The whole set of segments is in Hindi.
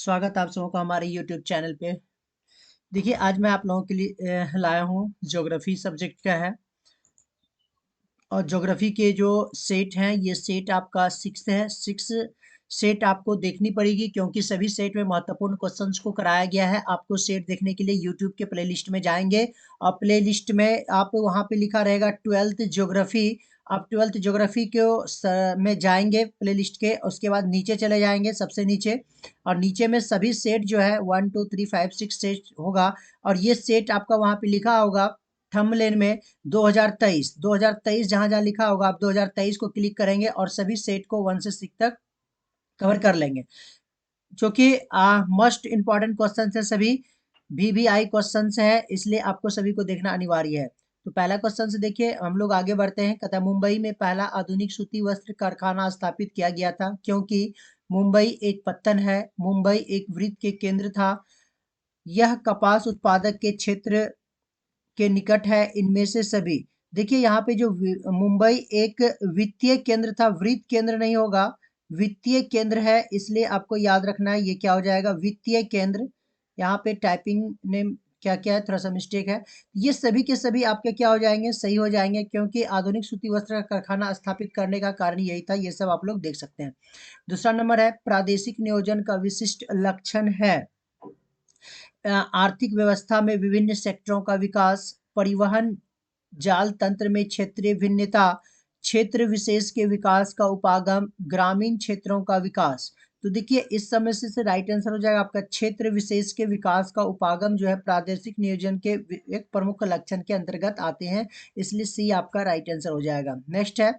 स्वागत आप सबों का हमारे यूट्यूब चैनल पे। देखिए आज मैं आप लोगों के लिए लाया हूँ ज्योग्राफी सब्जेक्ट का है। और ज्योग्राफी के जो सेट हैं ये सेट आपका 6 है। 6 सेट आपको देखनी पड़ेगी क्योंकि सभी सेट में महत्वपूर्ण क्वेश्चंस को कराया गया है। आपको सेट देखने के लिए यूट्यूब के प्लेलिस्ट में जाएंगे और प्लेलिस्ट में आप वहाँ पे लिखा रहेगा 12th ज्योग्राफी। आप 12th ज्योग्राफी को में जाएंगे प्लेलिस्ट के, उसके बाद नीचे चले जाएंगे सबसे नीचे, और नीचे में सभी सेट जो है 1 2 3 5 6 सेट होगा। और ये सेट आपका वहाँ पे लिखा होगा थंबनेल में 2023 जहाँ-जहाँ लिखा होगा आप 2023 को क्लिक करेंगे और सभी सेट को 1 से 6 तक कवर कर लेंगे। जो कि मस्ट इम्पोर्टेंट क्वेश्चंस हैं, सभी वीवीआई क्वेश्चंस हैं, इसलिए आपको सभी को देखना अनिवार्य है। तो पहला क्वेश्चन से देखिए हम लोग आगे बढ़ते हैं। कहता है मुंबई में पहला आधुनिक सूती वस्त्र कारखाना स्थापित किया गया था क्योंकि मुंबई एक पत्तन है। मुंबई एक वृत्त के केंद्र था। यह कपास उत्पादक के क्षेत्र के निकट है। इनमें से सभी, देखिए यहाँ पे जो मुंबई एक वित्तीय केंद्र था, वृत्त केंद्र नहीं होगा, वित्तीय केंद्र है, इसलिए आपको याद रखना है ये क्या हो जाएगा, वित्तीय केंद्र। यहाँ पे टाइपिंग नेम क्या क्या है, थोड़ा सा मिस्टेक है। ये सभी के सभी आपके क्या हो जाएंगे, सही हो जाएंगे, क्योंकि आधुनिक सूती वस्त्र का कारखाना स्थापित करने का कारण यही था। ये सब आप लोग देख सकते हैं। दूसरा नंबर है प्रादेशिक नियोजन का विशिष्ट लक्षण है आर्थिक व्यवस्था में विभिन्न सेक्टरों का विकास, परिवहन जाल तंत्र में क्षेत्रीय भिन्नता, क्षेत्र विशेष के विकास का उपागम, ग्रामीण क्षेत्रों का विकास। तो देखिए इस समस्या से राइट आंसर हो जाएगा आपका क्षेत्र विशेष के विकास का उपागम जो है प्रादेशिक नियोजन के एक प्रमुख लक्षण के अंतर्गत आते हैं, इसलिए सी आपका राइट आंसर हो जाएगा। नेक्स्ट है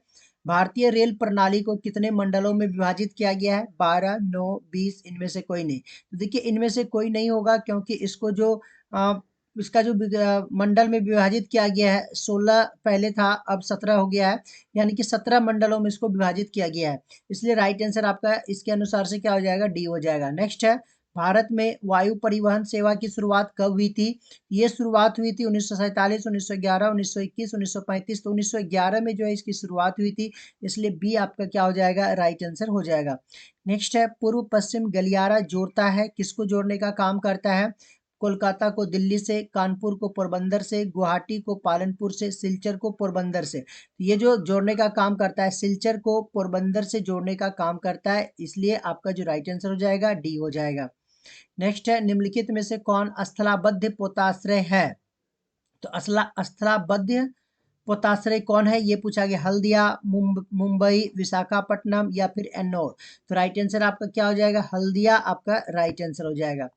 भारतीय रेल प्रणाली को कितने मंडलों में विभाजित किया गया है, 12 9 20, इनमें से कोई नहीं। तो देखिए इनमें से कोई नहीं होगा क्योंकि इसको जो इसका जो मंडल में विभाजित किया गया है, 16 पहले था अब 17 हो गया है, यानी कि 17 मंडलों में इसको विभाजित किया गया है, इसलिए राइट आंसर आपका इसके अनुसार से क्या हो जाएगा, डी हो जाएगा। नेक्स्ट है भारत में वायु परिवहन सेवा की शुरुआत कब हुई थी। ये शुरुआत हुई थी 1947 1911 1921 1935। तो 1911 में जो है इसकी शुरुआत हुई थी, इसलिए बी आपका क्या हो जाएगा, राइट आंसर हो जाएगा। नेक्स्ट है पूर्व पश्चिम गलियारा जोड़ता है, किसको जोड़ने का काम करता है, कोलकाता को दिल्ली से, कानपुर को पोरबंदर से, गुवाहाटी को पालनपुर से, सिलचर को पोरबंदर से। ये जो जोड़ने का काम करता है, सिलचर को पोरबंदर से जोड़ने का काम करता है, इसलिए आपका जो राइट आंसर हो जाएगा डी हो जाएगा। नेक्स्ट है निम्नलिखित में से कौन स्थलाबद्ध पोताश्रय है। तो स्थलाबद्ध पोताश्रय कौन है ये पूछा गया, हल्दिया, मुंबई, विशाखापट्टनम या फिर एन्नौर। तो राइट आंसर आपका क्या हो जाएगा, हल्दिया आपका राइट आंसर हो जाएगा।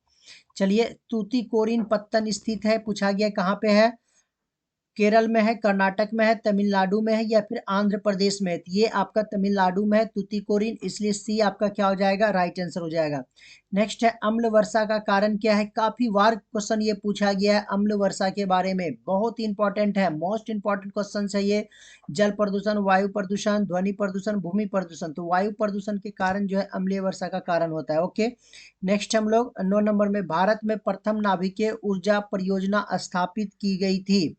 चलिए तूतीकोरिन पत्तन स्थित है, पूछा गया कहाँ पे है, केरल में है, कर्नाटक में है, तमिलनाडु में है या फिर आंध्र प्रदेश में है। तो ये आपका तमिलनाडु में है तूतीकोरिन, इसलिए सी आपका क्या हो जाएगा, राइट आंसर हो जाएगा। नेक्स्ट है अम्ल वर्षा का कारण क्या है, काफी बार क्वेश्चन ये पूछा गया है अम्ल वर्षा के बारे में, बहुत इंपॉर्टेंट है, मोस्ट इंपॉर्टेंट क्वेश्चन है ये। जल प्रदूषण, वायु प्रदूषण, ध्वनि प्रदूषण, भूमि प्रदूषण। तो वायु प्रदूषण के कारण जो है अम्लीय वर्षा का कारण होता है। ओके नेक्स्ट हम लोग 9 नंबर में, भारत में प्रथम नाभिकीय ऊर्जा परियोजना स्थापित की गई थी।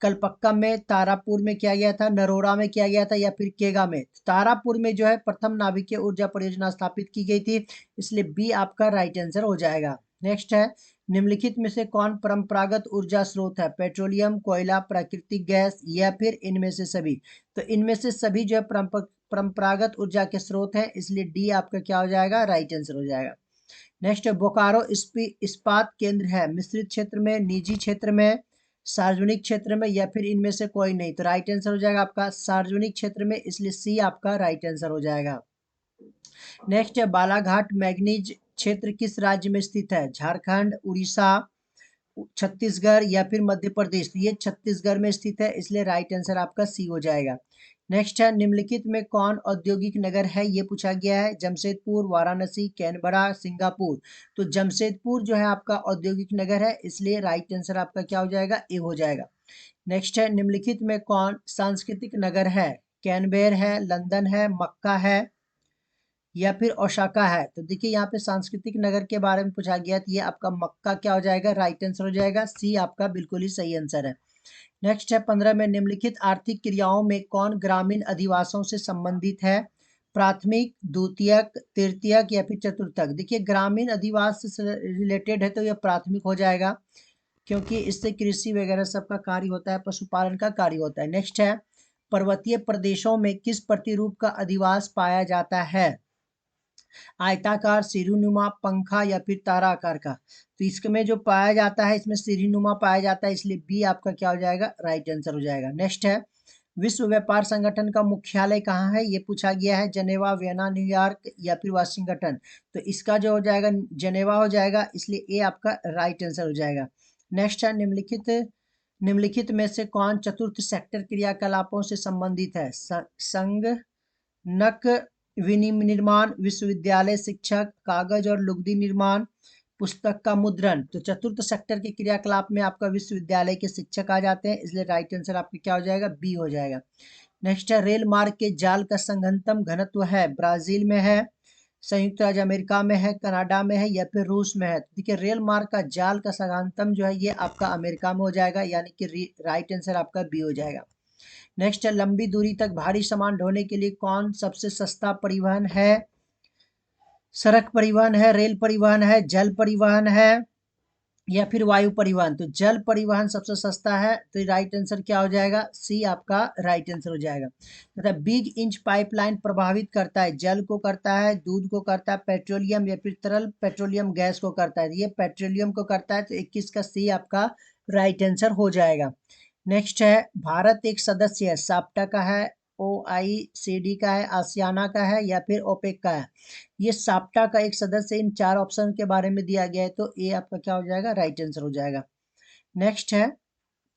कलपक्कम में, तारापुर में किया गया था, नरोरा में किया गया था या फिर केगा में। तारापुर में जो है प्रथम नाभिकीय ऊर्जा परियोजना स्थापित की गई थी, इसलिए बी आपका राइट आंसर हो जाएगा। नेक्स्ट है निम्नलिखित में से कौन परंपरागत ऊर्जा स्रोत है, पेट्रोलियम, कोयला, प्राकृतिक गैस या फिर इनमें से सभी। तो इनमें से सभी जो है परंपरागत ऊर्जा के स्रोत हैं, इसलिए डी आपका क्या हो जाएगा, राइट आंसर हो जाएगा। नेक्स्ट है बोकारो इस्पात केंद्र है मिश्रित क्षेत्र में, निजी क्षेत्र में, सार्वजनिक क्षेत्र में या फिर इनमें से कोई नहीं। तो राइट आंसर हो जाएगा आपका सार्वजनिक क्षेत्र में, इसलिए सी आपका राइट आंसर हो जाएगा। नेक्स्ट है बालाघाट मैग्नीज क्षेत्र किस राज्य में स्थित है, झारखंड, उड़ीसा, छत्तीसगढ़ या फिर मध्य प्रदेश। तो ये छत्तीसगढ़ में स्थित है, इसलिए राइट आंसर आपका सी हो जाएगा। नेक्स्ट है निम्नलिखित में कौन औद्योगिक नगर है, ये पूछा गया है, जमशेदपुर, वाराणसी, कैनबरा, सिंगापुर। तो जमशेदपुर जो है आपका औद्योगिक नगर है, इसलिए राइट आंसर आपका क्या हो जाएगा, ए हो जाएगा। नेक्स्ट है निम्नलिखित में कौन सांस्कृतिक नगर है, कैनबेर है, लंदन है, मक्का है या फिर ओसाका है। तो देखिए यहाँ पे सांस्कृतिक नगर के बारे में पूछा गया, तो ये आपका मक्का क्या हो जाएगा, राइट आंसर हो जाएगा, सी आपका बिल्कुल ही सही आंसर है। नेक्स्ट है 15 में, निम्नलिखित आर्थिक क्रियाओं में कौन ग्रामीण अधिवासों से संबंधित है, प्राथमिक, द्वितीयक, तृतीयक या फिर चतुर्थक। देखिए ग्रामीण अधिवास से रिलेटेड है तो यह प्राथमिक हो जाएगा, क्योंकि इससे कृषि वगैरह सबका कार्य होता है, पशुपालन का कार्य होता है। नेक्स्ट है, पर्वतीय प्रदेशों में किस प्रतिरूप का अधिवास पाया जाता है? आयताकार, सिरनुमा, पंखा या फिर तारा आकार का। तो इसमें जो पाया जाता है, इसमें सिरनुमा पाया जाता है, इसलिए बी आपका क्या हो जाएगा? राइट आंसर हो जाएगा। नेक्स्ट है, विश्व व्यापार संगठन का मुख्यालय कहाँ है? ये पूछा गया है। जनेवा, वियना, न्यूयॉर्क या फिर वाशिंगटन। तो इसका जो हो जाएगा जनेवा हो जाएगा, इसलिए ए आपका राइट आंसर हो जाएगा। नेक्स्ट है, निम्नलिखित में से कौन चतुर्थ सेक्टर क्रियाकलापों से संबंधित है? संगणक विनिर्माण, विश्वविद्यालय शिक्षक, कागज और लुगदी निर्माण, पुस्तक का मुद्रण। तो चतुर्थ सेक्टर के क्रियाकलाप में आपका विश्वविद्यालय के शिक्षक आ जाते हैं, इसलिए राइट आंसर आपका क्या हो जाएगा? बी हो जाएगा। नेक्स्ट है, रेल मार्ग के जाल का संघनतम घनत्व है? ब्राजील में है, संयुक्त राज्य अमेरिका में है, कनाडा में है या फिर रूस में है? तो देखिए रेल मार्ग का जाल का संघनतम जो है ये आपका अमेरिका में हो जाएगा, यानी कि राइट आंसर आपका बी हो जाएगा। नेक्स्ट है, लंबी दूरी तक भारी सामान ढोने के लिए कौन सबसे सस्ता परिवहन है? सड़क परिवहन है, रेल परिवहन है, जल परिवहन है या फिर वायु परिवहन? तो जल परिवहन सबसे सस्ता है, तो राइट आंसर क्या हो जाएगा? सी आपका राइट आंसर हो जाएगा। तथा बिग इंच पाइपलाइन प्रभावित करता है? जल को करता है, दूध को करता है, पेट्रोलियम या फिर तरल पेट्रोलियम गैस को करता है? ये पेट्रोलियम को करता है, तो 21 का सी आपका राइट आंसर हो जाएगा। नेक्स्ट है, भारत एक सदस्य है, साप्टा का है, OECD का है, आसियाना का है या फिर ओपेक का है? ये साप्टा का एक सदस्य, इन चार ऑप्शन के बारे में दिया गया है, तो ए आपका क्या हो जाएगा? राइट आंसर हो जाएगा। नेक्स्ट है,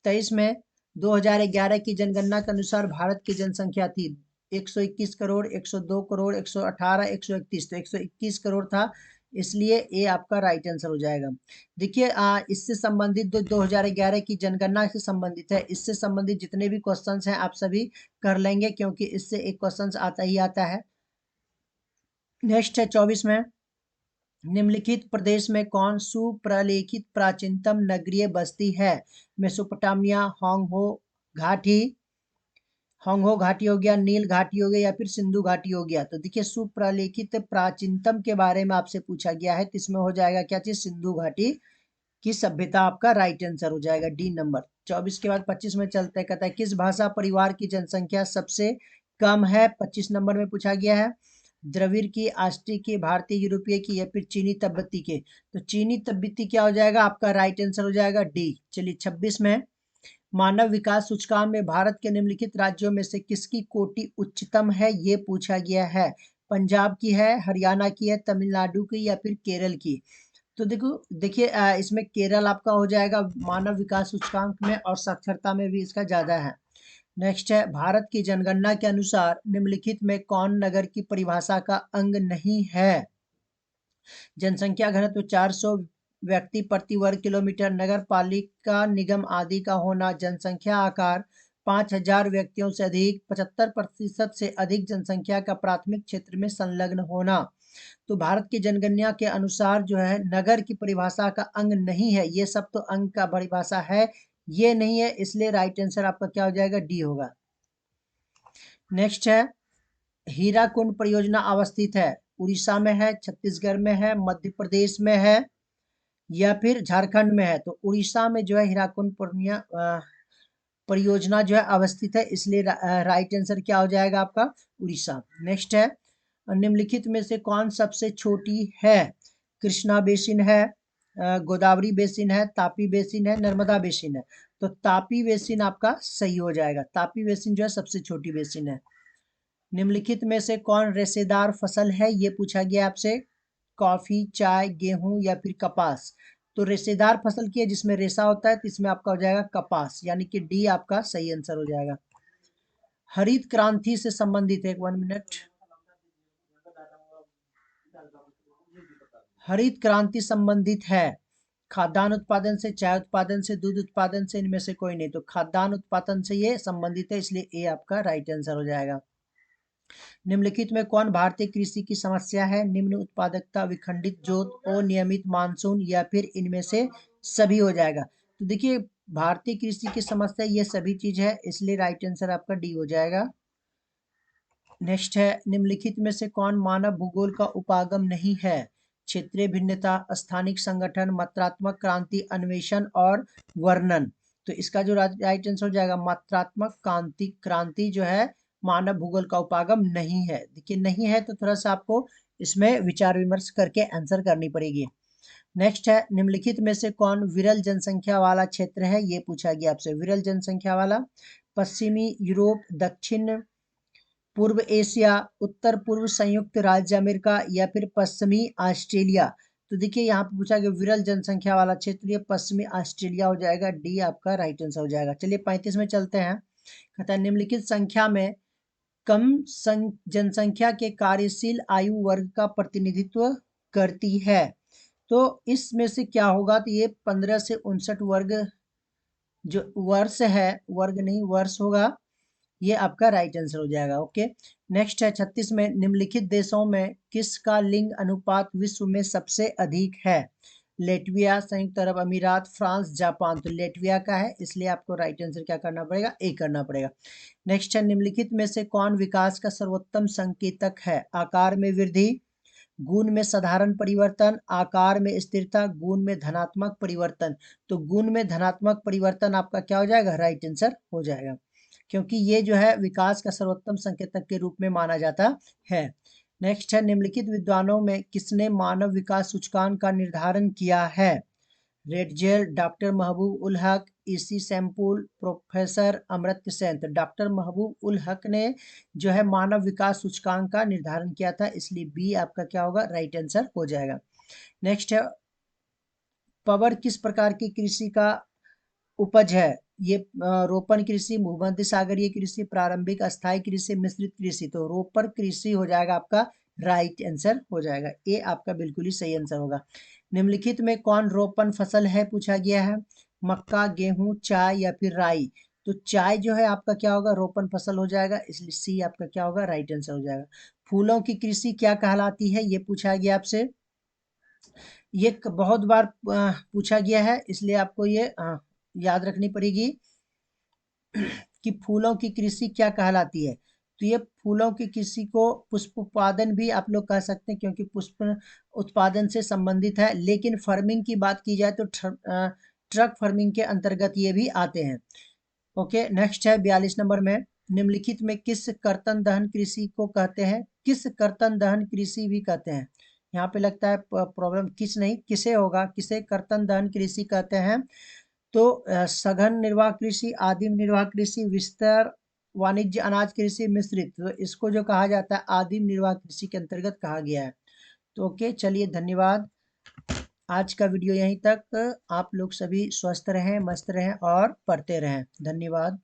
23 में 2011 की जनगणना के अनुसार भारत की जनसंख्या थी 121 करोड़, 102 करोड़, 118, 131। तो 121 करोड़ था, इसलिए ए आपका राइट आंसर हो जाएगा। देखिए इससे संबंधित 2011 की जनगणना से संबंधित है, इससे संबंधित जितने भी क्वेश्चंस हैं आप सभी कर लेंगे, क्योंकि इससे एक क्वेश्चंस आता ही आता है। नेक्स्ट है 24 में, निम्नलिखित प्रदेश में कौन सुप्रलेखित प्राचीनतम नगरीय बस्ती है? मेसोपोटामिया, होंगहो घाटी हो गया, नील घाटी हो गया या फिर सिंधु घाटी हो गया? तो देखिए सुप्रलेखित प्राचीनतम के बारे में आपसे पूछा गया है, तो इसमें हो जाएगा क्या चीज? सिंधु घाटी की सभ्यता आपका राइट आंसर हो जाएगा, डी नंबर। 24 के बाद 25 में चलते हैं, कहता है किस भाषा परिवार की जनसंख्या सबसे कम है? 25 नंबर में पूछा गया है। द्रविड़ की, आस्ट्रिक की, भारतीय यूरोपीय की या फिर चीनी तिब्बती के? तो चीनी तिब्बती क्या हो जाएगा? आपका राइट आंसर हो जाएगा, डी। चलिए 26 में, मानव विकास सूचकांक में भारत के निम्नलिखित राज्यों में से किसकी कोटि उच्चतम है? ये पूछा गया है। पंजाब की है, हरियाणा की है, तमिलनाडु की या फिर केरल की? तो देखिए इसमें केरल आपका हो जाएगा मानव विकास सूचकांक में, और साक्षरता में भी इसका ज्यादा है। नेक्स्ट है, भारत की जनगणना के अनुसार निम्नलिखित में कौन नगर की परिभाषा का अंग नहीं है? जनसंख्या घनत्व 400 व्यक्ति प्रति वर्ग किलोमीटर, नगर पालिका निगम आदि का होना, जनसंख्या आकार 5000 व्यक्तियों से अधिक, 75% से अधिक जनसंख्या का प्राथमिक क्षेत्र में संलग्न होना। तो भारत की जनगणना के अनुसार जो है नगर की परिभाषा का अंग नहीं है, ये सब तो अंग का परिभाषा है, ये नहीं है, इसलिए राइट आंसर आपका क्या हो जाएगा? डी होगा। नेक्स्ट है, हीराकुंड परियोजना अवस्थित है? उड़ीसा में है, छत्तीसगढ़ में है, मध्य प्रदेश में है या फिर झारखंड में है? तो उड़ीसा में जो है हीराकुंड परियोजना जो है अवस्थित है, इसलिए राइट आंसर क्या हो जाएगा आपका? उड़ीसा। नेक्स्ट है, निम्नलिखित में से कौन सबसे छोटी है? कृष्णा बेसिन है, गोदावरी बेसिन है, तापी बेसिन है, नर्मदा बेसिन है? तो तापी बेसिन आपका सही हो जाएगा, तापी बेसिन जो है सबसे छोटी बेसिन है। निम्नलिखित में से कौन रेशेदार फसल है? ये पूछा गया आपसे। कॉफी, चाय, गेहूं या फिर कपास? तो रेशेदार फसल की है जिसमें रेशा होता है, तो इसमें आपका हो जाएगा कपास, यानी कि डी आपका सही आंसर हो जाएगा। हरित क्रांति से संबंधित है, 1 मिनट। हरित क्रांति संबंधित है खाद्यान्न उत्पादन से, चाय उत्पादन से, दूध उत्पादन से? इनमें से कोई नहीं, तो खाद्यान्न उत्पादन से ये संबंधित है, इसलिए ए आपका राइट आंसर हो जाएगा। निम्नलिखित में कौन भारतीय कृषि की समस्या है? निम्न उत्पादकता, विखंडित जोत, अनियमित मानसून या फिर इनमें से सभी हो जाएगा? तो देखिए भारतीय कृषि की समस्या ये सभी चीज है, इसलिए राइट आंसर आपका डी हो जाएगा। नेक्स्ट है, निम्नलिखित में से कौन मानव भूगोल का उपागम नहीं है? क्षेत्रीय भिन्नता, स्थानिक संगठन, मात्रात्मक क्रांति, अन्वेषण और वर्णन। तो इसका जो राइट आंसर हो जाएगा मात्रात्मक क्रांति जो है मानव भूगोल का उपागम नहीं है। देखिए नहीं है तो थोड़ा सा आपको इसमें विचार विमर्श करके आंसर करनी पड़ेगी। नेक्स्ट है, निम्नलिखित में से कौन विरल जनसंख्या वाला क्षेत्र है? ये पूछा गया आपसे, विरल जनसंख्या वाला। पश्चिमी यूरोप, दक्षिण पूर्व एशिया, उत्तर पूर्व संयुक्त राज्य अमेरिका या फिर पश्चिमी ऑस्ट्रेलिया। तो देखिए यहाँ पे पूछा गया विरल जनसंख्या वाला क्षेत्र, ये पश्चिमी ऑस्ट्रेलिया हो जाएगा, डी आपका राइट आंसर हो जाएगा। चलिए 35 में चलते हैं। कहता है निम्नलिखित संख्या में कम जनसंख्या के कार्यशील आयु वर्ग का प्रतिनिधित्व करती है। तो इसमें से क्या होगा? तो ये 15 से 59 वर्ग जो वर्ष है, वर्ग नहीं वर्ष होगा, ये आपका राइट आंसर हो जाएगा। ओके, नेक्स्ट है 36 में, निम्नलिखित देशों में किसका लिंग अनुपात विश्व में सबसे अधिक है? लेटविया, संयुक्त अरब अमीरात, फ्रांस, जापान। तो लेटविया का है, इसलिए आपको राइट आंसर क्या करना पड़ेगा? ए करना पड़ेगा। नेक्स्ट है, निम्नलिखित में से कौन विकास का सर्वोत्तम संकेतक है? आकार में वृद्धि, गुण में साधारण परिवर्तन, आकार में स्थिरता, गुण में धनात्मक परिवर्तन। तो गुण में धनात्मक परिवर्तन आपका क्या हो जाएगा? राइट आंसर हो जाएगा, क्योंकि ये जो है विकास का सर्वोत्तम संकेतक के रूप में माना जाता है। नेक्स्ट है, निम्नलिखित विद्वानों में किसने मानव विकास सूचकांक का निर्धारण किया है? रेडजेल, डॉक्टर महबूब ul Haq, EC sample, professor Amartya Sen. तो डॉक्टर महबूब उल हक ने जो है मानव विकास सूचकांक का निर्धारण किया था, इसलिए बी आपका क्या होगा? राइट आंसर हो जाएगा। नेक्स्ट है, पवर किस प्रकार की कृषि का उपज है? ये रोपण कृषि, भूमध्य सागरीय कृषि, प्रारंभिक अस्थायी कृषि, मिश्रित कृषि। तो रोपण कृषि हो जाएगा आपका राइट आंसर हो जाएगा, ए आपका बिल्कुल ही सही आंसर होगा। निम्नलिखित में कौन रोपण फसल है? पूछा गया है, मक्का, गेहूं, चाय या फिर राई। तो चाय जो है आपका क्या होगा? रोपण फसल हो जाएगा, इसलिए सी आपका क्या होगा? राइट आंसर हो जाएगा। फूलों की कृषि क्या कहलाती है? ये पूछा गया आपसे, ये बहुत बार पूछा गया है, इसलिए आपको ये याद रखनी पड़ेगी कि फूलों की कृषि क्या कहलाती है। तो ये फूलों की कृषि को पुष्प उत्पादन भी आप लोग कह सकते हैं, क्योंकि पुष्प उत्पादन से संबंधित है, लेकिन फार्मिंग की बात की जाए तो ट्रक फार्मिंग के अंतर्गत ये भी आते हैं। ओके, नेक्स्ट है 42 नंबर में, निम्नलिखित में किस कर्तन दहन कृषि को कहते हैं? किस कर्तन दहन कृषि भी कहते हैं? यहाँ पे लगता है प्रॉब्लम किस नहीं किसे होगा, किसे कर्तन दहन कृषि कहते हैं? तो सघन निर्वाह कृषि, आदिम निर्वाह कृषि, विस्तार वाणिज्य अनाज कृषि, मिश्रित। तो इसको जो कहा जाता है आदिम निर्वाह कृषि के अंतर्गत कहा गया है। तो ओके, चलिए धन्यवाद। आज का वीडियो यहीं तक। आप लोग सभी स्वस्थ रहें, मस्त रहें और पढ़ते रहें। धन्यवाद।